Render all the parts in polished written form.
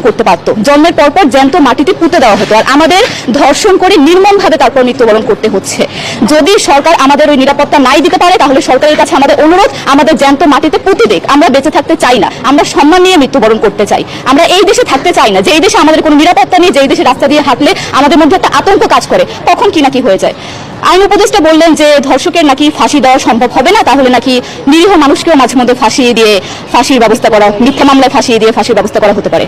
করতে পারতো, জন্মের পরপর জ্যান্ত মাটিতে পুঁতে দেওয়া হতো, আর আমাদের ধর্ষণ করে নির্মমভাবে তারপর মৃত্যুবরণ করতে হচ্ছে। যদি সরকার আমাদের ওই নিরাপত্তা নাই দিতে পারে, তাহলে সরকারের কাছে আমাদের অনুরোধ, আমাদের জ্যান্ত মাটিতে পুঁতে দিক। আমরা বেঁচে থাকতে চাই না, আমরা সম্মান নিয়ে মৃত্যুবরণ করতে চাই। আমরা এই দেশে থাকতে চাই না যে এই দেশে আমাদের কোনো নিরাপত্তা নেই, যে এই দেশে রাস্তা দিয়ে হাঁটলে আমাদের মধ্যে একটা আতঙ্ক কাজ করে, কখন কি নাকি হয়ে যায়। আইন উপদেষ্টা বললেন যে ধর্ষকের নাকি ফাঁসি দেওয়া সম্ভব হবে না, তাহলে নাকি নিরীহ মানুষকেও মাঝে মধ্যে ফাঁসির ব্যবস্থা করা, মিথ্যা মামলায় ফাঁসিয়ে দিয়ে ফাঁসির ব্যবস্থা করা হতে পারে।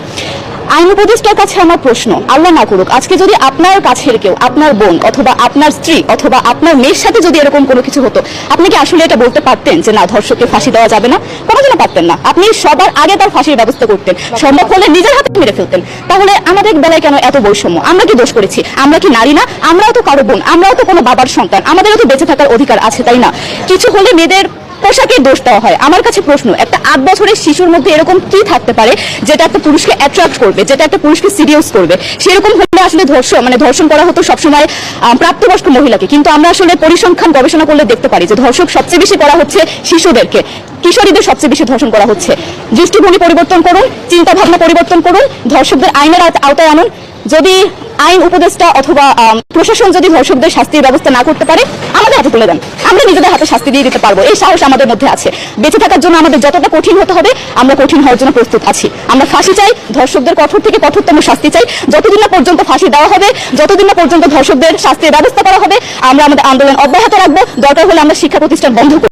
আইন উপদেষ্টার কাছে আমার প্রশ্ন, আল্লাহ না করুক আজকে যদি আপনার কাছের কেউ, আপনার বোন অথবা আপনার স্ত্রী অথবা আপনার মেয়ের সাথে যদি এরকম কোনো কিছু হতো, আপনি কি আসলে এটা বলতে পারতেন যে না, ধর্ষককে ফাঁসি দেওয়া যাবে না? কোনোদিনও পারতেন না। আপনি সবার আগে তার ফাঁসির ব্যবস্থা করতেন, সম্ভব হলে নিজের হাতে মেরে ফেলতেন। তাহলে আমাদের বেলায় কেন এত বৈষম্য? আমরা কি দোষ করেছি? আমরা কি নারী না? আমরাও তো কারো বোন, আমরাও তো কোনো বাবার সন্তান, আমাদেরও তো বেঁচে থাকার অধিকার আছে, তাই না? কিছু হলে মেয়েদের পোশাকের দোষ দেওয়া হয়। আমার কাছে প্রশ্ন, একটা 8 বছরের শিশুর মধ্যে এরকম কি থাকতে পারে যেটা একটা পুরুষকে অ্যাট্রাক্ট করবে, যেটা একটা পুরুষকে সিরিয়াস করবে? সেরকম হলে আসলে ধর্ষণ করা হতো সবসময় প্রাপ্তবয়স্ক মহিলাকে, কিন্তু আমরা আসলে পরিসংখ্যান গবেষণা করলে দেখতে পারি যে ধর্ষক সবচেয়ে বেশি করা হচ্ছে শিশুদেরকে, কিশোরীদের সবচেয়ে বেশি ধর্ষণ করা হচ্ছে। দৃষ্টিভঙ্গি পরিবর্তন করুন, চিন্তা ভাবনা পরিবর্তন করুন, ধর্ষকদের আইনের আওতায় আনুন। যদি আইন উপদেষ্টা অথবা প্রশাসন যদি ধর্ষকদের শাস্তির ব্যবস্থা না করতে পারে, আমাদের হাতে তুলে দেন, আমরা নিজেদের হাতে শাস্তি দিয়ে দিতে পারবো। এই সাহস আমাদের মধ্যে আছে। বেঁচে থাকার জন্য আমাদের যতটা কঠিন হতে হবে, আমরা কঠিন হওয়ার জন্য প্রস্তুত আছি। আমরা ফাঁসি চাই, ধর্ষকদের কঠোর থেকে কঠোরতম শাস্তি চাই। যতদিন না পর্যন্ত ফাঁসি দেওয়া হবে, যতদিন না পর্যন্ত ধর্ষকদের শাস্তির ব্যবস্থা করা হবে, আমরা আমাদের আন্দোলন অব্যাহত রাখবো। দরকার হলে আমরা শিক্ষা প্রতিষ্ঠান বন্ধ করব।